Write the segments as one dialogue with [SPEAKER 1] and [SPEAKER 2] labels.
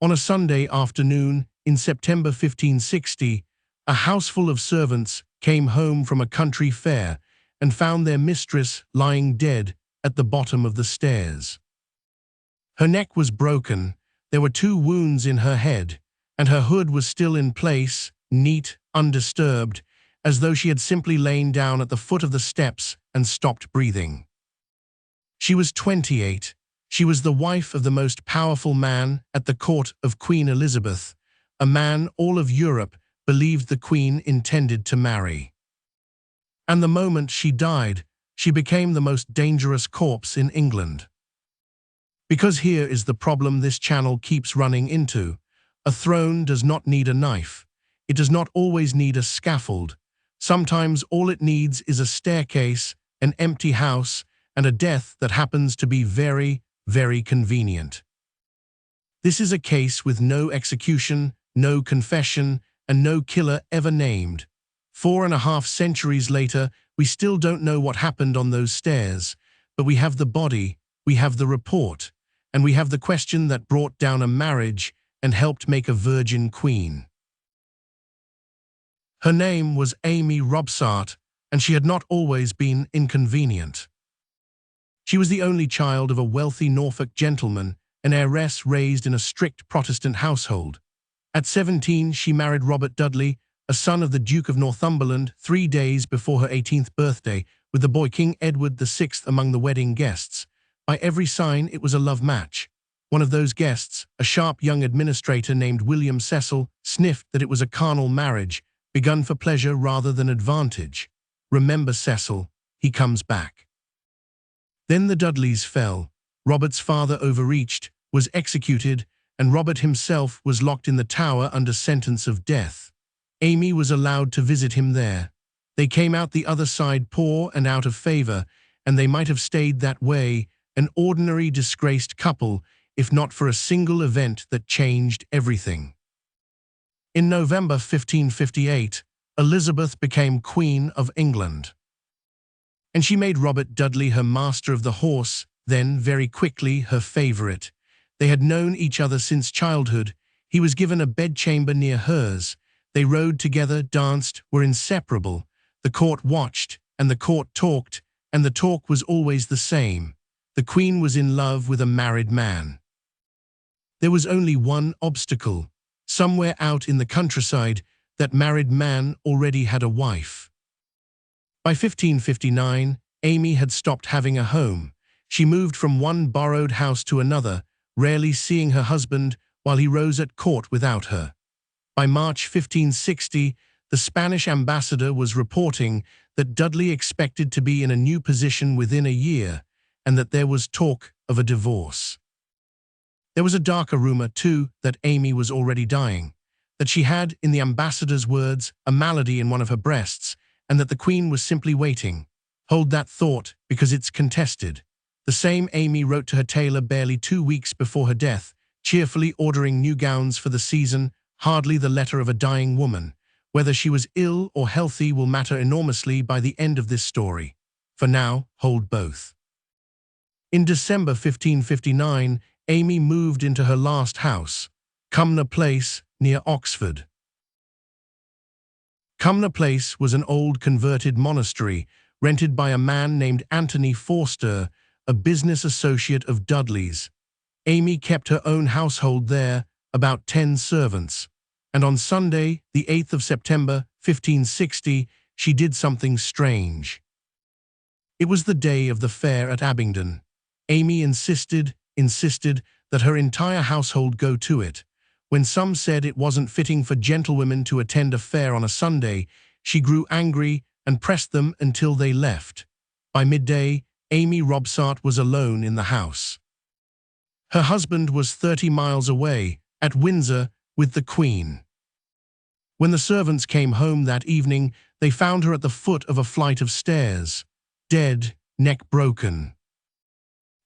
[SPEAKER 1] On a Sunday afternoon in September 1560, a houseful of servants came home from a country fair and found their mistress lying dead at the bottom of the stairs. Her neck was broken, there were 2 wounds in her head, and her hood was still in place, neat, undisturbed, as though she had simply lain down at the foot of the steps and stopped breathing. She was 28. She was the wife of the most powerful man at the court of Queen Elizabeth, a man all of Europe believed the Queen intended to marry. And the moment she died, she became the most dangerous corpse in England. Because here is the problem this channel keeps running into. A throne does not need a knife. It does not always need a scaffold. Sometimes all it needs is a staircase, an empty house, and a death that happens to be very, very convenient. This is a case with no execution, no confession, and no killer ever named. 4.5 centuries later, we still don't know what happened on those stairs, but we have the body, we have the report, and we have the question that brought down a marriage and helped make a virgin queen. Her name was Amy Robsart, and she had not always been inconvenient. She was the only child of a wealthy Norfolk gentleman, an heiress raised in a strict Protestant household. At 17, she married Robert Dudley, a son of the Duke of Northumberland, 3 days before her 18th birthday, with the boy King Edward VI among the wedding guests. By every sign, it was a love match. One of those guests, a sharp young administrator named William Cecil, sniffed that it was a carnal marriage, begun for pleasure rather than advantage. Remember Cecil, he comes back. Then the Dudleys fell. Robert's father overreached, was executed, and Robert himself was locked in the Tower under sentence of death. Amy was allowed to visit him there. They came out the other side poor and out of favor, and they might have stayed that way, an ordinary disgraced couple, if not for a single event that changed everything. In November 1558, Elizabeth became Queen of England. And she made Robert Dudley her master of the horse, then, very quickly, her favorite. They had known each other since childhood. He was given a bedchamber near hers. They rode together, danced, were inseparable. The court watched, and the court talked, and the talk was always the same. The Queen was in love with a married man. There was only one obstacle. Somewhere out in the countryside, that married man already had a wife. By 1559, Amy had stopped having a home. She moved from one borrowed house to another, rarely seeing her husband while he rose at court without her. By March 1560, the Spanish ambassador was reporting that Dudley expected to be in a new position within a year, and that there was talk of a divorce. There was a darker rumor, too, that Amy was already dying, that she had, in the ambassador's words, a malady in one of her breasts, and that the Queen was simply waiting. Hold that thought, because it's contested. The same Amy wrote to her tailor barely 2 weeks before her death, cheerfully ordering new gowns for the season, hardly the letter of a dying woman. Whether she was ill or healthy will matter enormously by the end of this story. For now, hold both. In December 1559, Amy moved into her last house, Cumnor Place, near Oxford. Cumnor Place was an old converted monastery rented by a man named Anthony Forster, a business associate of Dudley's. Amy kept her own household there, about 10 servants, and on Sunday, the 8th of September, 1560, she did something strange. It was the day of the fair at Abingdon. Amy insisted that her entire household go to it. When some said it wasn't fitting for gentlewomen to attend a fair on a Sunday, she grew angry and pressed them until they left. By midday, Amy Robsart was alone in the house. Her husband was 30 miles away, at Windsor, with the Queen. When the servants came home that evening, they found her at the foot of a flight of stairs, dead, neck broken.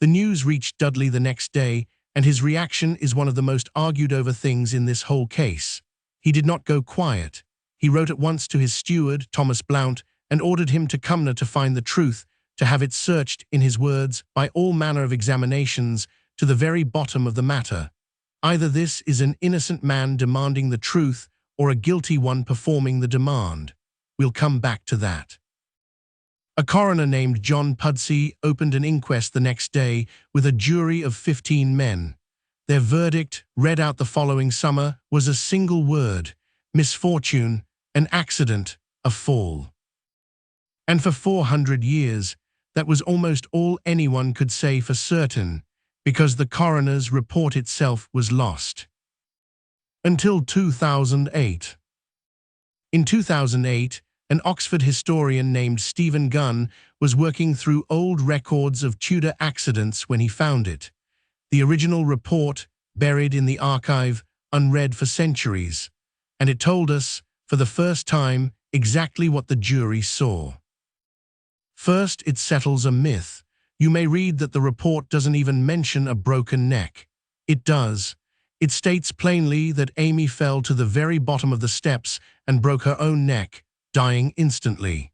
[SPEAKER 1] The news reached Dudley the next day, and his reaction is one of the most argued over things in this whole case. He did not go quiet. He wrote at once to his steward, Thomas Blount, and ordered him to Cumnor to find the truth, to have it searched, in his words, by all manner of examinations, to the very bottom of the matter. Either this is an innocent man demanding the truth or a guilty one performing the demand. We'll come back to that. A coroner named John Pudsey opened an inquest the next day with a jury of 15 men. Their verdict, read out the following summer, was a single word: misfortune, an accident, a fall. And for 400 years, that was almost all anyone could say for certain, because the coroner's report itself was lost. Until 2008. In 2008, an Oxford historian named Stephen Gunn was working through old records of Tudor accidents when he found it. The original report, buried in the archive, unread for centuries, and it told us, for the first time, exactly what the jury saw. First, it settles a myth. You may read that the report doesn't even mention a broken neck. It does. It states plainly that Amy fell to the very bottom of the steps and broke her own neck, dying instantly.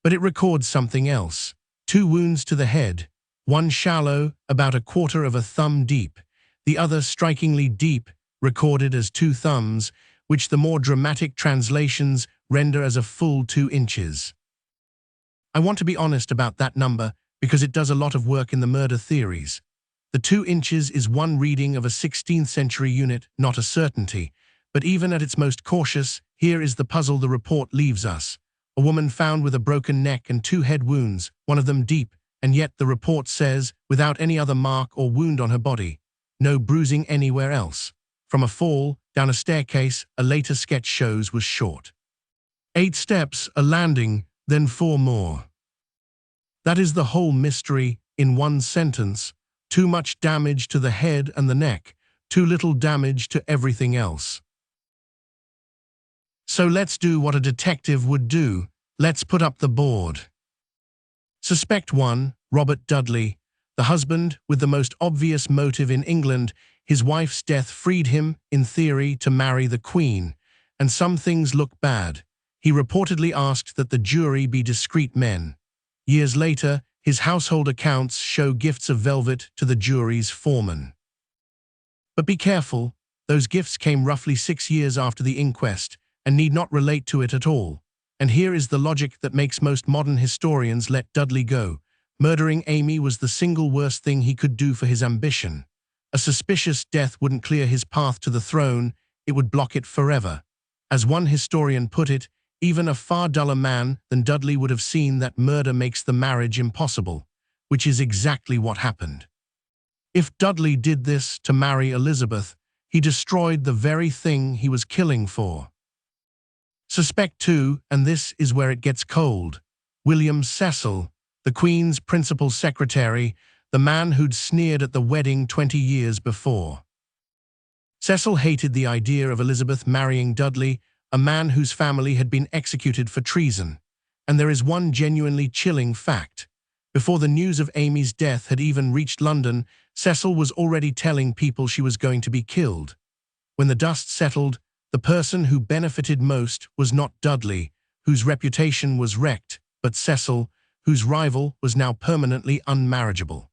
[SPEAKER 1] But it records something else. 2 wounds to the head, one shallow, about a quarter of a thumb deep, the other strikingly deep, recorded as 2 thumbs, which the more dramatic translations render as a full 2 inches. I want to be honest about that number because it does a lot of work in the murder theories. The 2 inches is one reading of a 16th century unit, not a certainty, but even at its most cautious, here is the puzzle the report leaves us. A woman found with a broken neck and 2 head wounds, one of them deep, and yet the report says, without any other mark or wound on her body. No bruising anywhere else. From a fall, down a staircase, a later sketch shows was short. 8 steps, a landing, then 4 more. That is the whole mystery in one sentence. Too much damage to the head and the neck, too little damage to everything else. So let's do what a detective would do. Let's put up the board. Suspect 1, Robert Dudley, the husband with the most obvious motive in England. His wife's death freed him, in theory, to marry the Queen, and some things look bad. He reportedly asked that the jury be discreet men. Years later, his household accounts show gifts of velvet to the jury's foreman. But be careful, those gifts came roughly 6 years after the inquest and need not relate to it at all. And here is the logic that makes most modern historians let Dudley go. Murdering Amy was the single worst thing he could do for his ambition. A suspicious death wouldn't clear his path to the throne, it would block it forever. As one historian put it, even a far duller man than Dudley would have seen that murder makes the marriage impossible, which is exactly what happened. If Dudley did this to marry Elizabeth, he destroyed the very thing he was killing for. Suspect 2, and this is where it gets cold, William Cecil, the Queen's principal secretary, the man who'd sneered at the wedding 20 years before. Cecil hated the idea of Elizabeth marrying Dudley, a man whose family had been executed for treason. And there is one genuinely chilling fact. Before the news of Amy's death had even reached London, Cecil was already telling people she was going to be killed. When the dust settled, the person who benefited most was not Dudley, whose reputation was wrecked, but Cecil, whose rival was now permanently unmarriageable.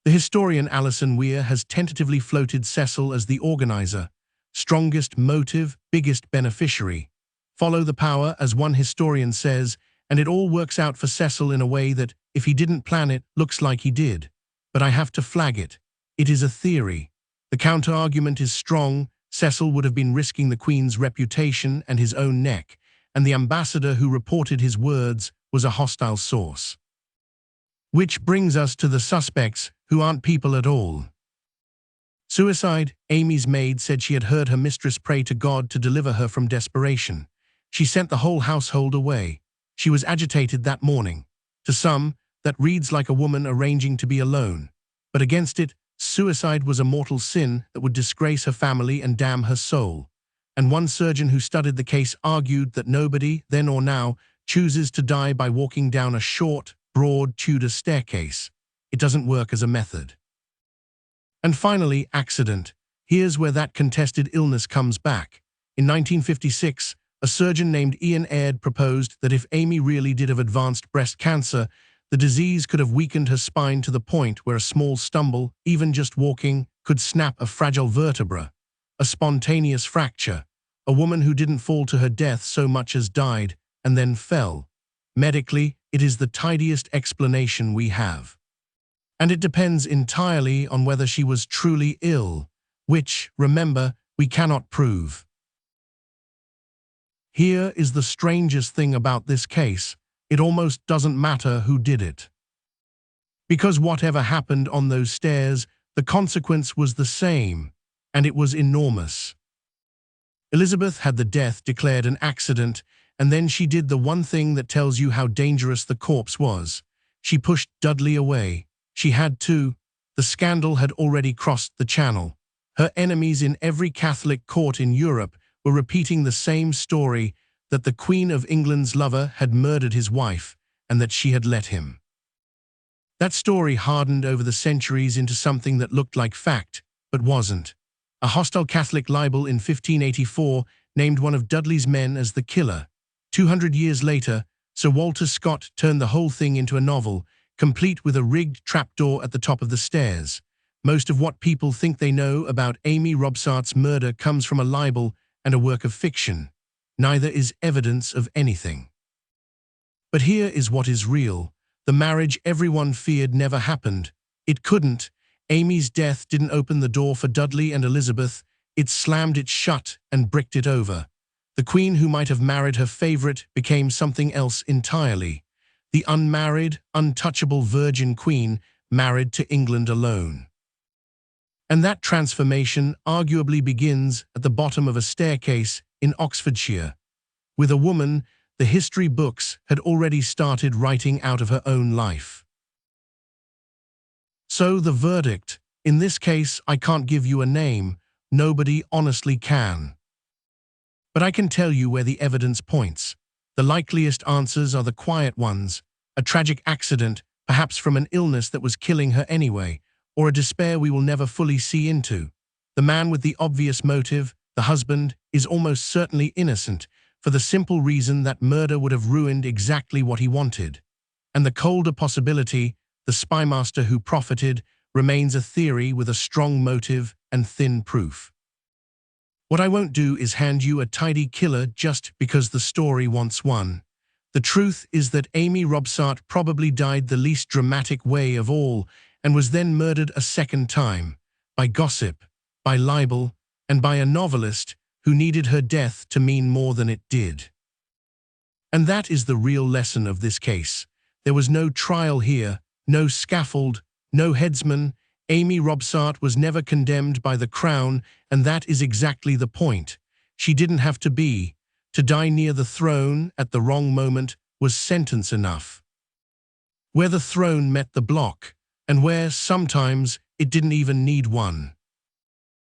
[SPEAKER 1] The historian Alison Weir has tentatively floated Cecil as the organizer, strongest motive, biggest beneficiary. Follow the power, as one historian says, and it all works out for Cecil in a way that, if he didn't plan it, looks like he did. But I have to flag it. It is a theory. The counter-argument is strong. Cecil would have been risking the Queen's reputation and his own neck, and the ambassador who reported his words was a hostile source. Which brings us to the suspects, who aren't people at all. Suicide. Amy's maid said she had heard her mistress pray to God to deliver her from desperation. She sent the whole household away. She was agitated that morning. To some, that reads like a woman arranging to be alone. But against it, suicide was a mortal sin that would disgrace her family and damn her soul. And one surgeon who studied the case argued that nobody, then or now, chooses to die by walking down a short, broad Tudor staircase. It doesn't work as a method. And finally, accident. Here's where that contested illness comes back. In 1956, a surgeon named Ian Aird proposed that if Amy really did have advanced breast cancer, the disease could have weakened her spine to the point where a small stumble, even just walking, could could snap a fragile vertebra, a spontaneous fracture, a woman who didn't fall to her death so much as died and then fell. Medically, it is the tidiest explanation we have. And it depends entirely on whether she was truly ill, which, remember, we cannot prove. Here is the strangest thing about this case. It almost doesn't matter who did it. Because whatever happened on those stairs, the consequence was the same, and it was enormous. Elizabeth had the death declared an accident, and then she did the one thing that tells you how dangerous the corpse was. She pushed Dudley away. She had to. The scandal had already crossed the channel. Her enemies in every Catholic court in Europe were repeating the same story, that the Queen of England's lover had murdered his wife and that she had let him. That story hardened over the centuries into something that looked like fact, but wasn't. A hostile Catholic libel in 1584 named one of Dudley's men as the killer. 200 years later, Sir Walter Scott turned the whole thing into a novel, complete with a rigged trapdoor at the top of the stairs. Most of what people think they know about Amy Robsart's murder comes from a libel and a work of fiction. Neither is evidence of anything. But here is what is real. The marriage everyone feared never happened. It couldn't. Amy's death didn't open the door for Dudley and Elizabeth. It slammed it shut and bricked it over. The Queen who might have married her favorite became something else entirely. The unmarried, untouchable Virgin Queen married to England alone. And that transformation arguably begins at the bottom of a staircase in Oxfordshire. With a woman, the history books had already started writing out of her own life. So the verdict, in this case I can't give you a name, nobody honestly can. But I can tell you where the evidence points. The likeliest answers are the quiet ones, a tragic accident, perhaps from an illness that was killing her anyway, or a despair we will never fully see into. The man with the obvious motive, the husband, is almost certainly innocent, for the simple reason that murder would have ruined exactly what he wanted. And the colder possibility, the spymaster who profited, remains a theory with a strong motive and thin proof. What I won't do is hand you a tidy killer just because the story wants one. The truth is that Amy Robsart probably died the least dramatic way of all, and was then murdered a second time, by gossip, by libel, and by a novelist who needed her death to mean more than it did. And that is the real lesson of this case. There was no trial here, no scaffold, no headsman. Amy Robsart was never condemned by the Crown, and that is exactly the point. She didn't have to be. To die near the throne at the wrong moment was sentence enough. Where the throne met the block, and where, sometimes, it didn't even need one.